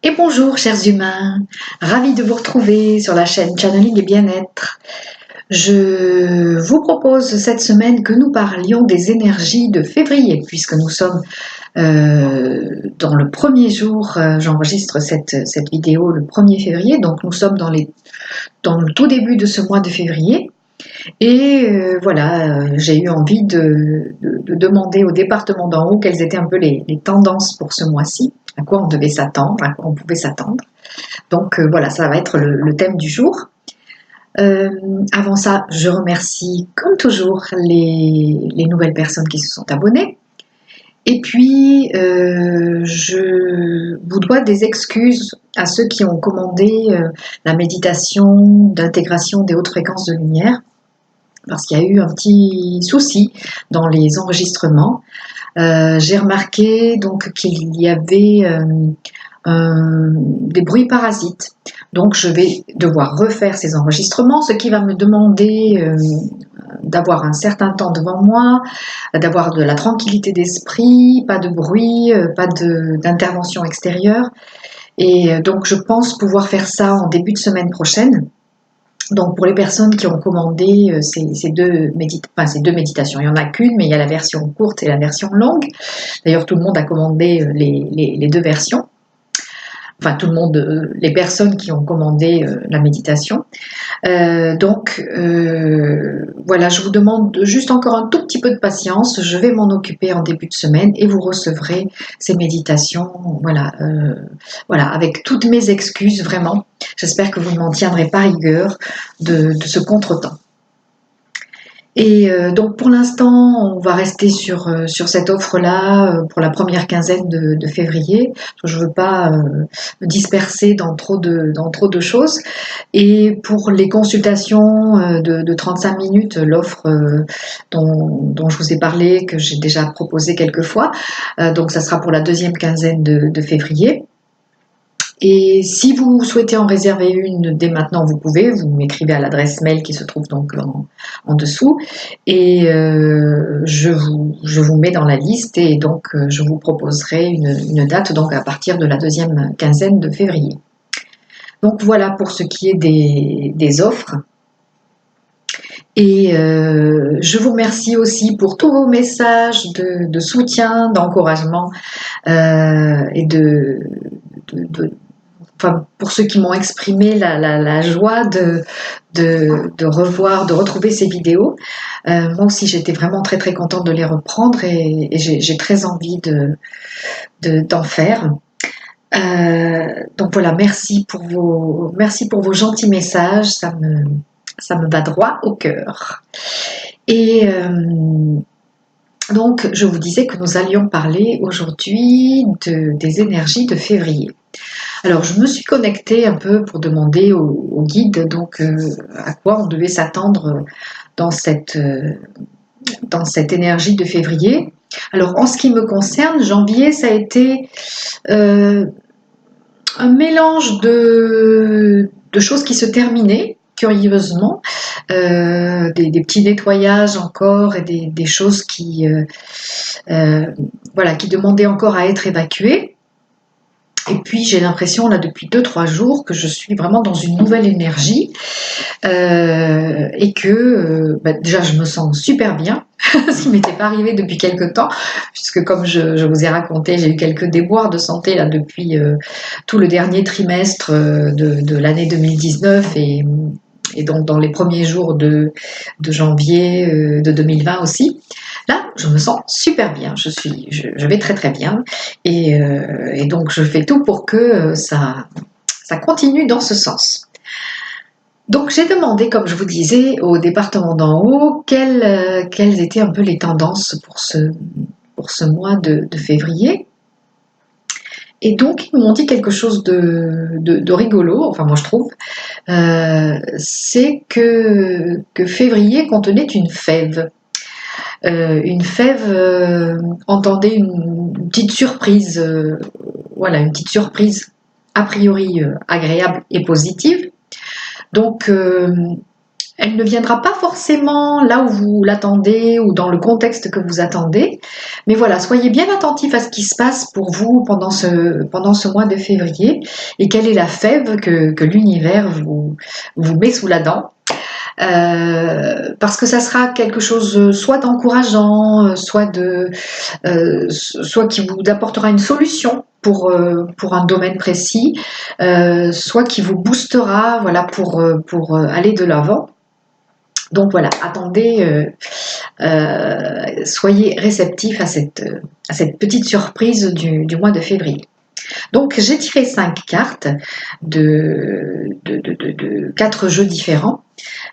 Et bonjour chers humains, ravi de vous retrouver sur la chaîne Channeling et Bien-être. Je vous propose cette semaine que nous parlions des énergies de février, puisque nous sommes dans le premier jour, j'enregistre cette vidéo le 1er février, donc nous sommes dans le tout début de ce mois de février. Et voilà, j'ai eu envie de demander au département d'en haut quelles étaient un peu les tendances pour ce mois-ci, à quoi on devait s'attendre, à quoi on pouvait s'attendre. Donc voilà, ça va être le thème du jour. Avant ça, je remercie comme toujours les nouvelles personnes qui se sont abonnées. Et puis, je vous dois des excuses à ceux qui ont commandé la méditation d'intégration des hautes fréquences de lumière, parce qu'il y a eu un petit souci dans les enregistrements. J'ai remarqué donc qu'il y avait des bruits parasites. Donc je vais devoir refaire ces enregistrements, ce qui va me demander d'avoir un certain temps devant moi, d'avoir de la tranquillité d'esprit, pas de bruit, pas d'intervention extérieure. Et donc je pense pouvoir faire ça en début de semaine prochaine. Donc pour les personnes qui ont commandé ces deux méditations, il n'y en a qu'une, mais il y a la version courte et la version longue. D'ailleurs, tout le monde a commandé les deux versions. Enfin, tout le monde, les personnes qui ont commandé la méditation. Donc, voilà, je vous demande juste encore un tout petit peu de patience. Je vais m'en occuper en début de semaine et vous recevrez ces méditations, voilà, avec toutes mes excuses, vraiment. J'espère que vous ne m'en tiendrez pas rigueur de ce contretemps. Et donc pour l'instant, on va rester sur cette offre-là pour la première quinzaine de février. Je ne veux pas me disperser dans trop de choses. Et pour les consultations de 35 minutes, l'offre dont je vous ai parlé, que j'ai déjà proposée quelques fois, donc ça sera pour la deuxième quinzaine de février. Et si vous souhaitez en réserver une dès maintenant, vous pouvez, vous m'écrivez à l'adresse mail qui se trouve donc en dessous et je vous mets dans la liste et donc je vous proposerai une date donc à partir de la deuxième quinzaine de février. Donc voilà pour ce qui est des offres. Et je vous remercie aussi pour tous vos messages de soutien, d'encouragement et enfin, pour ceux qui m'ont exprimé la joie de revoir, de retrouver ces vidéos. Moi aussi, j'étais vraiment très très contente de les reprendre et j'ai très envie d'en faire. Donc voilà, merci pour vos gentils messages, ça me va droit au cœur. Et donc, je vous disais que nous allions parler aujourd'hui des énergies de février. Alors, je me suis connectée un peu pour demander au guide donc à quoi on devait s'attendre dans cette énergie de février. Alors, en ce qui me concerne, janvier, ça a été un mélange de choses qui se terminaient, curieusement, des petits nettoyages encore et des choses qui demandaient encore à être évacuées. Et puis j'ai l'impression là depuis 2-3 jours que je suis vraiment dans une nouvelle énergie et que déjà je me sens super bien, ce qui m'était pas arrivé depuis quelques temps, puisque comme je vous ai raconté, j'ai eu quelques déboires de santé là depuis tout le dernier trimestre de l'année 2019 et donc dans les premiers jours de janvier de 2020 aussi. Là, je me sens super bien, je vais très très bien et donc je fais tout pour que ça continue dans ce sens. Donc j'ai demandé, comme je vous disais, au département d'en haut quelles étaient un peu les tendances pour ce mois de février. Et donc ils m'ont dit quelque chose de rigolo, enfin moi je trouve, c'est que février contenait une fève. Une fève, entendez une petite surprise, voilà, une petite surprise a priori agréable et positive. Donc Elle ne viendra pas forcément là où vous l'attendez ou dans le contexte que vous attendez. Mais voilà, soyez bien attentifs à ce qui se passe pour vous pendant ce mois de février et quelle est la fève que l'univers vous met sous la dent. Parce que ça sera quelque chose soit d'encourageant, soit qui vous apportera une solution pour un domaine précis, soit qui vous boostera voilà, pour aller de l'avant. Donc voilà, attendez, soyez réceptifs à cette petite surprise du mois de février. Donc j'ai tiré 5 cartes de 4 jeux différents.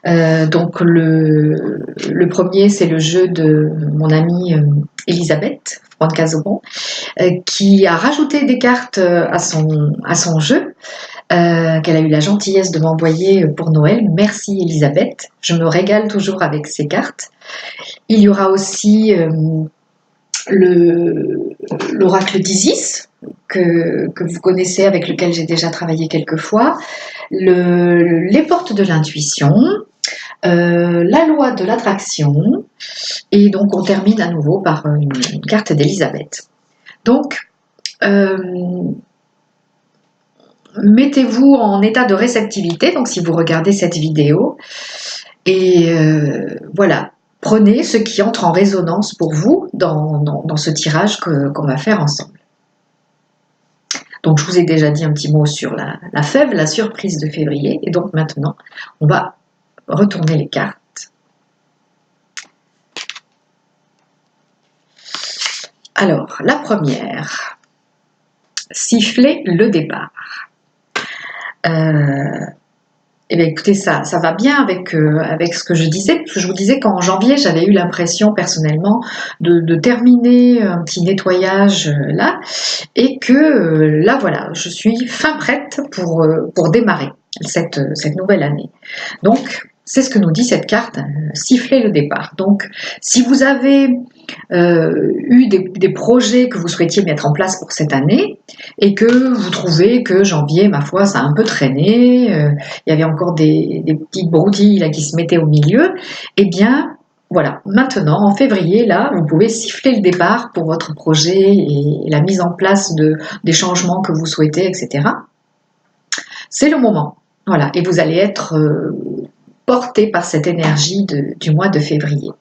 Donc le premier, c'est le jeu de mon amie Elisabeth Franck-Cazobon, qui a rajouté des cartes à son jeu. Qu'elle a eu la gentillesse de m'envoyer pour Noël. Merci Elisabeth, je me régale toujours avec ces cartes. Il y aura aussi l'oracle d'Isis, que vous connaissez, avec lequel j'ai déjà travaillé quelques fois, les portes de l'intuition, la loi de l'attraction, et donc on termine à nouveau par une carte d'Elisabeth. Donc, mettez-vous en état de réceptivité, donc si vous regardez cette vidéo, et voilà, prenez ce qui entre en résonance pour vous dans ce tirage qu'on va faire ensemble. Donc je vous ai déjà dit un petit mot sur la fève, la surprise de février, et donc maintenant on va retourner les cartes. Alors, la première, siffler le départ. Eh bien, écoutez, ça va bien avec ce que je disais. Je vous disais qu'en janvier, j'avais eu l'impression personnellement de terminer un petit nettoyage là, et que là, voilà, je suis fin prête pour démarrer cette nouvelle année. Donc, c'est ce que nous dit cette carte, siffler le départ. Donc, si vous avez eu des projets que vous souhaitiez mettre en place pour cette année et que vous trouvez que janvier, ma foi, ça a un peu traîné, il y avait encore des petites broutilles là, qui se mettaient au milieu, eh bien, voilà, maintenant, en février, là, vous pouvez siffler le départ pour votre projet et la mise en place des changements que vous souhaitez, etc. C'est le moment. Voilà, et vous allez être porté par cette énergie du mois de février,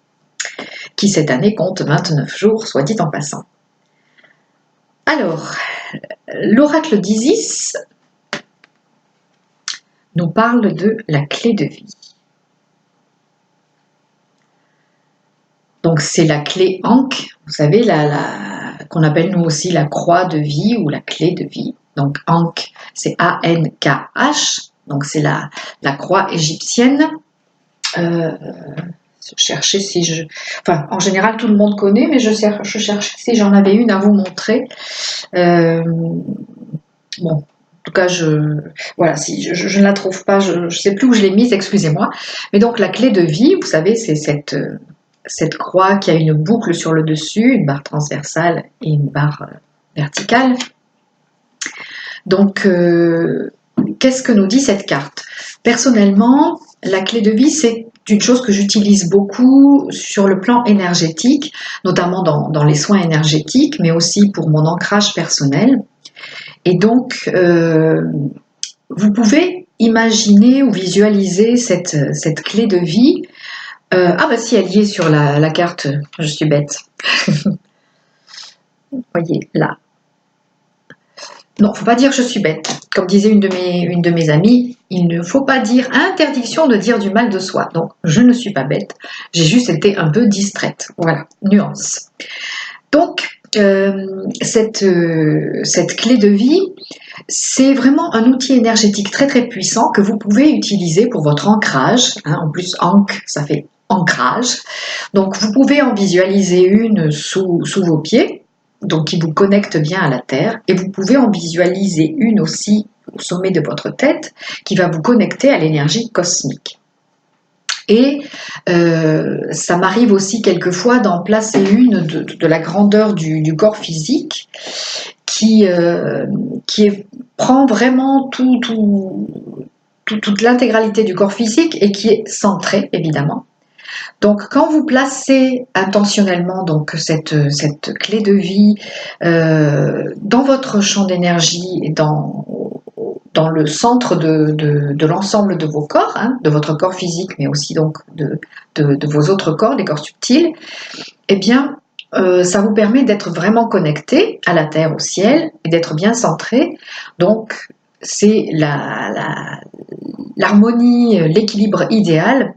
qui cette année compte 29 jours, soit dit en passant. Alors, l'oracle d'Isis nous parle de la clé de vie. Donc c'est la clé Ankh, vous savez, qu'on appelle nous aussi la croix de vie ou la clé de vie. Donc Ankh, c'est A-N-K-H, donc c'est la croix égyptienne. Chercher si je... Enfin, en général, tout le monde connaît, mais je cherche si j'en avais une à vous montrer. Bon, en tout cas, voilà, si je ne la trouve pas, je ne sais plus où je l'ai mise, excusez-moi. Mais donc, la clé de vie, vous savez, c'est cette croix qui a une boucle sur le dessus, une barre transversale et une barre verticale. Donc, qu'est-ce que nous dit cette carte? Personnellement, la clé de vie, c'est une chose que j'utilise beaucoup sur le plan énergétique, notamment dans les soins énergétiques, mais aussi pour mon ancrage personnel. Et donc, vous pouvez imaginer ou visualiser cette clé de vie. Ah bah si, elle y est sur la carte, je suis bête. Vous voyez, là. Non, faut pas dire que je suis bête. Comme disait une de mes amies, il ne faut pas dire interdiction de dire du mal de soi. Donc, je ne suis pas bête. J'ai juste été un peu distraite. Voilà, nuance. Donc, cette clé de vie, c'est vraiment un outil énergétique très très puissant que vous pouvez utiliser pour votre ancrage. Hein. En plus, ankh, ça fait ancrage. Donc, vous pouvez en visualiser une sous vos pieds, donc qui vous connecte bien à la terre, et vous pouvez en visualiser une aussi au sommet de votre tête qui va vous connecter à l'énergie cosmique. Et ça m'arrive aussi quelquefois d'en placer une de la grandeur du corps physique qui prend vraiment tout toute l'intégralité du corps physique et qui est centré, évidemment. Donc, quand vous placez intentionnellement donc, cette clé de vie dans votre champ d'énergie et dans le centre de l'ensemble de vos corps, hein, de votre corps physique, mais aussi donc de vos autres corps, les corps subtils, eh bien, ça vous permet d'être vraiment connecté à la terre, au ciel, et d'être bien centré. Donc, c'est l'harmonie, l'équilibre idéal.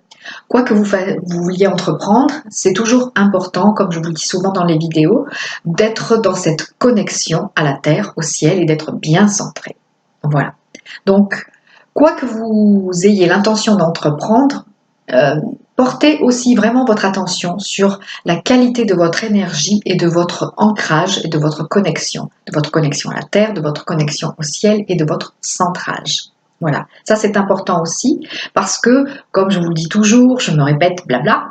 Quoi que vous vouliez entreprendre, c'est toujours important, comme je vous le dis souvent dans les vidéos, d'être dans cette connexion à la terre, au ciel, et d'être bien centré. Voilà. Donc, quoi que vous ayez l'intention d'entreprendre, portez aussi vraiment votre attention sur la qualité de votre énergie et de votre ancrage et de votre connexion à la terre, de votre connexion au ciel et de votre centrage. Voilà, ça c'est important aussi parce que, comme je vous le dis toujours, je me répète, blabla,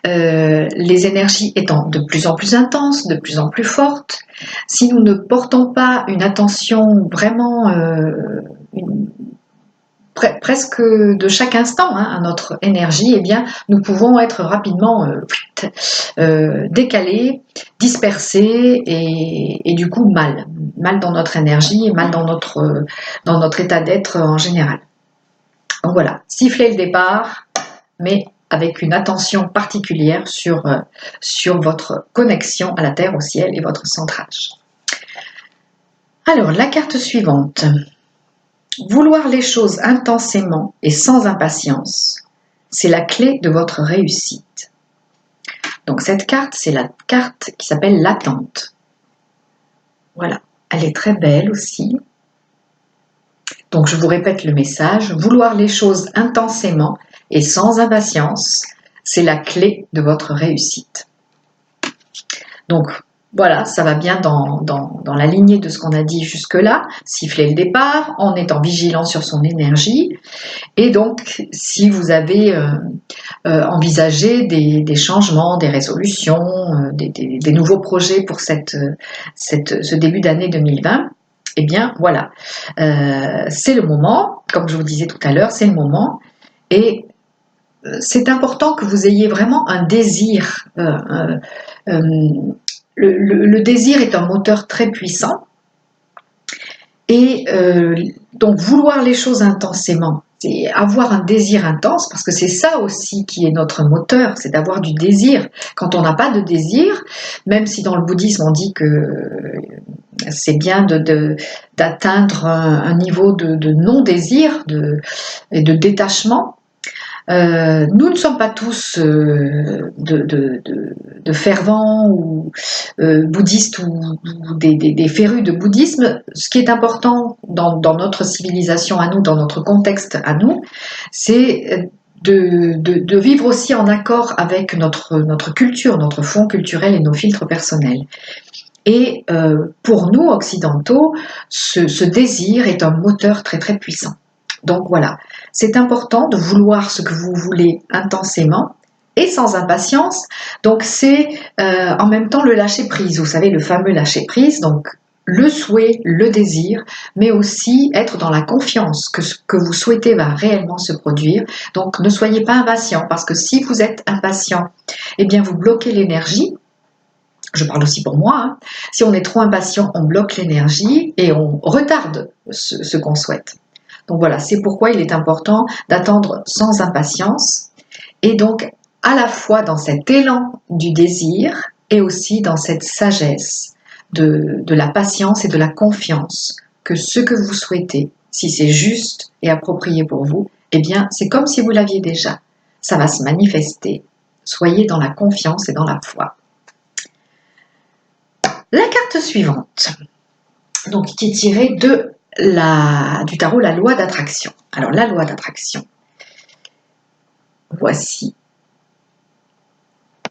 les énergies étant de plus en plus intenses, de plus en plus fortes, si nous ne portons pas une attention vraiment presque de chaque instant hein, à notre énergie, eh bien, nous pouvons être rapidement décalés, dispersés et du coup mal dans notre énergie et mal dans notre état d'être en général. Donc voilà, sifflez le départ, mais avec une attention particulière sur votre connexion à la terre, au ciel et votre centrage. Alors, la carte suivante. Vouloir les choses intensément et sans impatience, c'est la clé de votre réussite. Donc cette carte, c'est la carte qui s'appelle l'attente. Voilà, elle est très belle aussi. Donc je vous répète le message, vouloir les choses intensément et sans impatience, c'est la clé de votre réussite. Donc voilà, ça va bien dans la lignée de ce qu'on a dit jusque-là, siffler le départ en étant vigilant sur son énergie. Et donc, si vous avez envisagé des changements, des résolutions, des nouveaux projets pour ce début d'année 2020, eh bien voilà, c'est le moment, comme je vous disais tout à l'heure, c'est le moment. Et c'est important que vous ayez vraiment un désir. Le désir est un moteur très puissant et donc vouloir les choses intensément, c'est avoir un désir intense parce que c'est ça aussi qui est notre moteur, c'est d'avoir du désir. Quand on n'a pas de désir, même si dans le bouddhisme on dit que c'est bien d'atteindre un niveau de non-désir et de détachement, nous ne sommes pas tous de fervents ou bouddhistes ou des férus de bouddhisme. Ce qui est important dans notre civilisation à nous, dans notre contexte à nous, c'est de vivre aussi en accord avec notre culture, notre fond culturel et nos filtres personnels. Et pour nous, occidentaux, ce désir est un moteur très très puissant. Donc voilà, c'est important de vouloir ce que vous voulez intensément et sans impatience. Donc c'est en même temps le lâcher prise, vous savez, le fameux lâcher prise, donc le souhait, le désir, mais aussi être dans la confiance que ce que vous souhaitez va réellement se produire. Donc ne soyez pas impatient, parce que si vous êtes impatient, eh bien vous bloquez l'énergie. Je parle aussi pour moi, hein. Si on est trop impatient, on bloque l'énergie et on retarde ce qu'on souhaite. Donc voilà, c'est pourquoi il est important d'attendre sans impatience et donc à la fois dans cet élan du désir et aussi dans cette sagesse de la patience et de la confiance que ce que vous souhaitez, si c'est juste et approprié pour vous, eh bien c'est comme si vous l'aviez déjà. Ça va se manifester. Soyez dans la confiance et dans la foi. La carte suivante, donc qui est tirée du tarot la loi d'attraction. Alors la loi d'attraction, voici.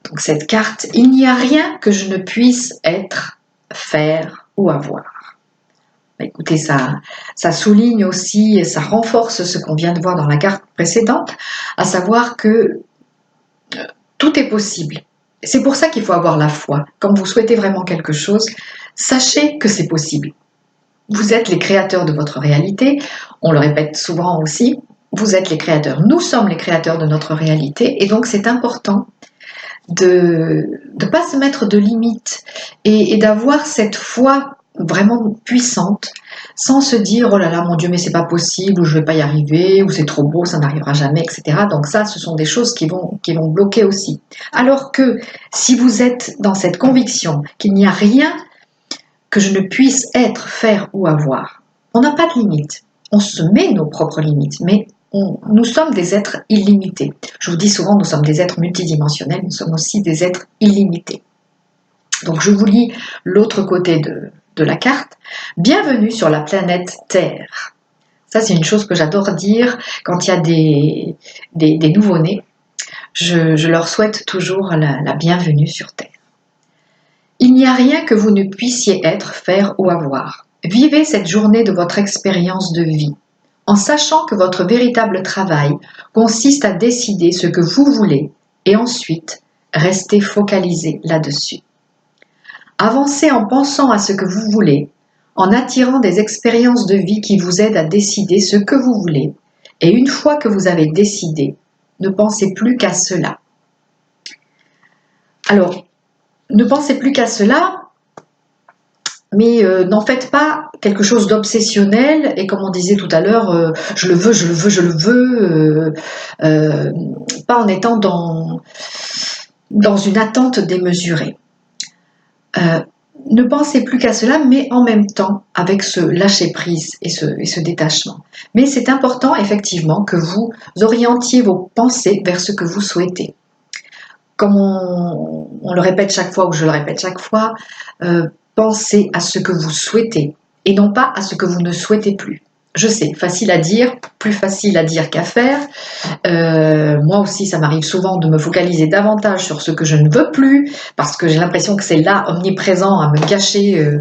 Donc cette carte, il n'y a rien que je ne puisse être, faire ou avoir. Écoutez, ça souligne aussi, ça renforce ce qu'on vient de voir dans la carte précédente, à savoir que tout est possible. C'est pour ça qu'il faut avoir la foi. Quand vous souhaitez vraiment quelque chose, sachez que c'est possible. Vous êtes les créateurs de votre réalité, on le répète souvent aussi, vous êtes les créateurs, nous sommes les créateurs de notre réalité, et donc c'est important de ne pas se mettre de limites et d'avoir cette foi vraiment puissante sans se dire oh là là mon Dieu mais c'est pas possible ou je vais pas y arriver ou c'est trop beau ça n'arrivera jamais, etc. Donc ça ce sont des choses qui vont bloquer aussi, alors que si vous êtes dans cette conviction qu'il n'y a rien que je ne puisse être, faire ou avoir, on n'a pas de limites, on se met nos propres limites, mais nous sommes des êtres illimités. Je vous dis souvent, nous sommes des êtres multidimensionnels, nous sommes aussi des êtres illimités. Donc je vous lis l'autre côté de la carte. Bienvenue sur la planète Terre. Ça, c'est une chose que j'adore dire quand il y a des nouveau-nés. Je leur souhaite toujours la bienvenue sur Terre. Il n'y a rien que vous ne puissiez être, faire ou avoir. Vivez cette journée de votre expérience de vie, en sachant que votre véritable travail consiste à décider ce que vous voulez et ensuite rester focalisé là-dessus. Avancez en pensant à ce que vous voulez, en attirant des expériences de vie qui vous aident à décider ce que vous voulez, et une fois que vous avez décidé, ne pensez plus qu'à cela. Alors, ne pensez plus qu'à cela, mais n'en faites pas quelque chose d'obsessionnel et comme on disait tout à l'heure, je le veux, je le veux, je le veux, pas en étant dans une attente démesurée. Ne pensez plus qu'à cela, mais en même temps avec ce lâcher-prise et ce détachement. Mais c'est important effectivement que vous orientiez vos pensées vers ce que vous souhaitez. Comme on le répète chaque fois, ou je le répète chaque fois, pensez à ce que vous souhaitez et non pas à ce que vous ne souhaitez plus. Je sais, facile à dire, plus facile à dire qu'à faire. Moi aussi, ça m'arrive souvent de me focaliser davantage sur ce que je ne veux plus parce que j'ai l'impression que c'est là, omniprésent, à me gâcher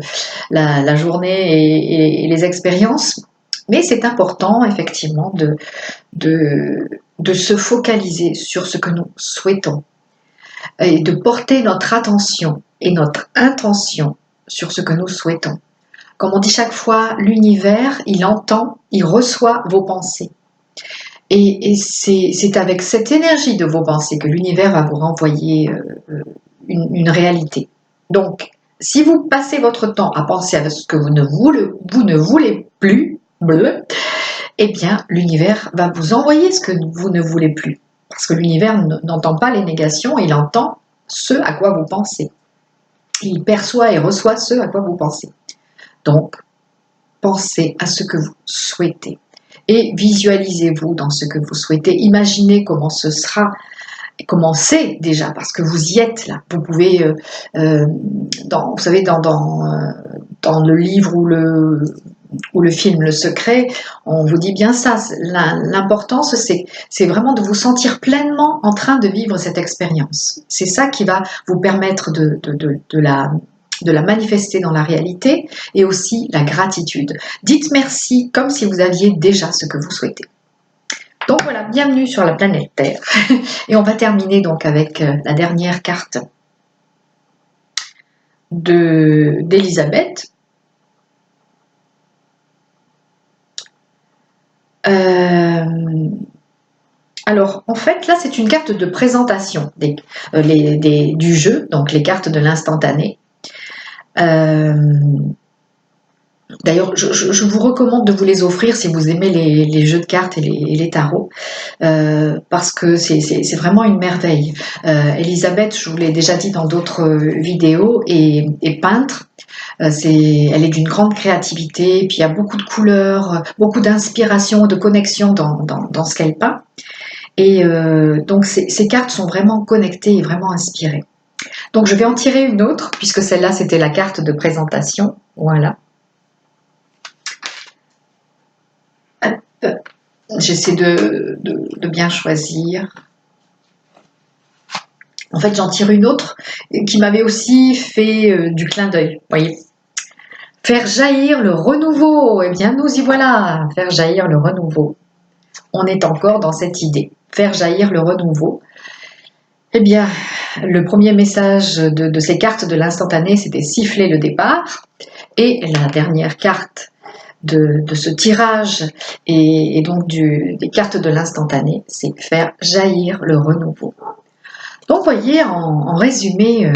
la journée et les expériences. Mais c'est important, effectivement, de se focaliser sur ce que nous souhaitons et de porter notre attention et notre intention sur ce que nous souhaitons. Comme on dit chaque fois, l'univers, il entend, il reçoit vos pensées. Et c'est avec cette énergie de vos pensées que l'univers va vous renvoyer une réalité. Donc, si vous passez votre temps à penser à ce que vous ne voulez plus, eh bien, l'univers va vous envoyer ce que vous ne voulez plus. Parce que l'univers n'entend pas les négations, il entend ce à quoi vous pensez. Il perçoit et reçoit ce à quoi vous pensez. Donc, pensez à ce que vous souhaitez et visualisez-vous dans ce que vous souhaitez. Imaginez comment ce sera, comment c'est déjà, parce que vous y êtes là. Vous pouvez, vous savez, dans le livre ou le film Le Secret, on vous dit bien ça. L'importance, c'est vraiment de vous sentir pleinement en train de vivre cette expérience. C'est ça qui va vous permettre de la manifester dans la réalité, et aussi la gratitude. Dites merci comme si vous aviez déjà ce que vous souhaitez. Donc voilà, bienvenue sur la planète Terre. Et on va terminer donc avec la dernière carte d'Elisabeth. Alors, en fait, là, c'est une carte de présentation du jeu, donc les cartes de l'instantané. D'ailleurs, je vous recommande de vous les offrir si vous aimez les jeux de cartes et les tarots, parce que c'est vraiment une merveille. Elisabeth, je vous l'ai déjà dit dans d'autres vidéos, est peintre. Elle est d'une grande créativité, puis il y a beaucoup de couleurs, beaucoup d'inspiration, de connexion dans ce qu'elle peint. Et donc ces cartes sont vraiment connectées et vraiment inspirées. Donc je vais en tirer une autre, puisque celle-là c'était la carte de présentation. Voilà. J'essaie de bien choisir. En fait, j'en tire une autre qui m'avait aussi fait du clin d'œil. Voyez. Faire jaillir le renouveau. Eh bien, nous y voilà. Faire jaillir le renouveau. On est encore dans cette idée. Faire jaillir le renouveau. Eh bien, le premier message de ces cartes de l'instantané, c'était siffler le départ. Et la dernière carte de ce tirage et donc des cartes de l'instantané, c'est faire jaillir le renouveau. Donc, voyez, en résumé,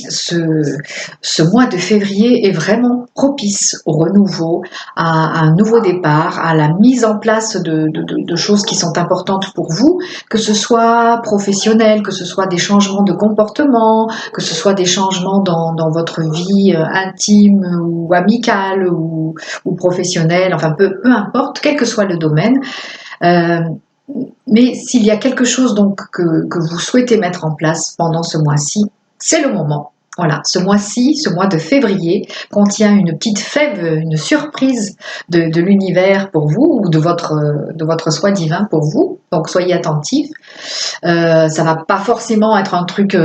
ce mois de février est vraiment propice au renouveau, à un nouveau départ, à la mise en place de choses qui sont importantes pour vous, que ce soit professionnel, que ce soit des changements de comportement, que ce soit des changements dans votre vie intime ou amicale ou professionnelle, enfin peu importe, quel que soit le domaine. Mais s'il y a quelque chose donc que vous souhaitez mettre en place pendant ce mois-ci, c'est le moment. Voilà, ce mois-ci, ce mois de février, contient une petite fève, une surprise de l'univers pour vous ou de votre soi divin pour vous. Donc soyez attentifs. Ça va pas forcément être un truc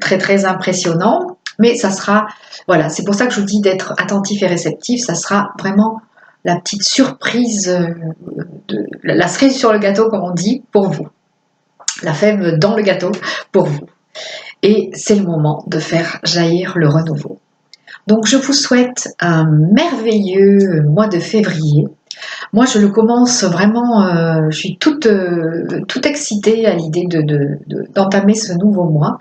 très très impressionnant, mais ça sera, voilà, c'est pour ça que je vous dis d'être attentif et réceptif. Ça sera vraiment la petite surprise, la cerise sur le gâteau, comme on dit, pour vous. La fève dans le gâteau pour vous. Et c'est le moment de faire jaillir le renouveau. Donc je vous souhaite un merveilleux mois de février. Moi, je le commence vraiment, je suis toute excitée à l'idée d'entamer ce nouveau mois.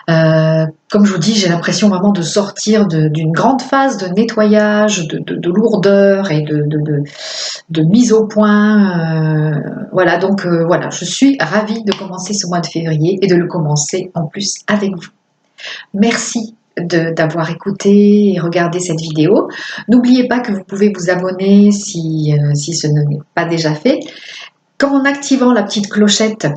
Comme je vous dis, j'ai l'impression vraiment de sortir d'une grande phase de nettoyage, de lourdeur et de mise au point. Voilà, donc voilà, je suis ravie de commencer ce mois de février et de le commencer en plus avec vous. Merci d'avoir écouté et regardé cette vidéo. N'oubliez pas que vous pouvez vous abonner si ce n'est pas déjà fait. En activant la petite clochette,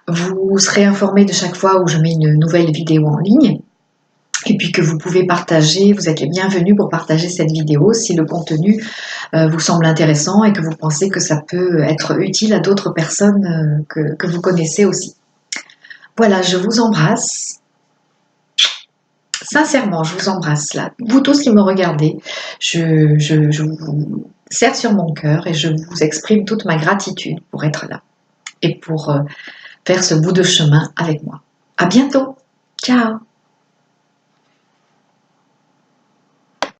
vous serez informé de chaque fois où je mets une nouvelle vidéo en ligne. Et puis que vous pouvez partager, vous êtes les bienvenus pour partager cette vidéo si le contenu vous semble intéressant et que vous pensez que ça peut être utile à d'autres personnes que vous connaissez aussi. Voilà, je vous embrasse. Sincèrement, je vous embrasse là. Vous tous qui me regardez, je vous serre sur mon cœur et je vous exprime toute ma gratitude pour être là et pour faire ce bout de chemin avec moi. À bientôt. Ciao.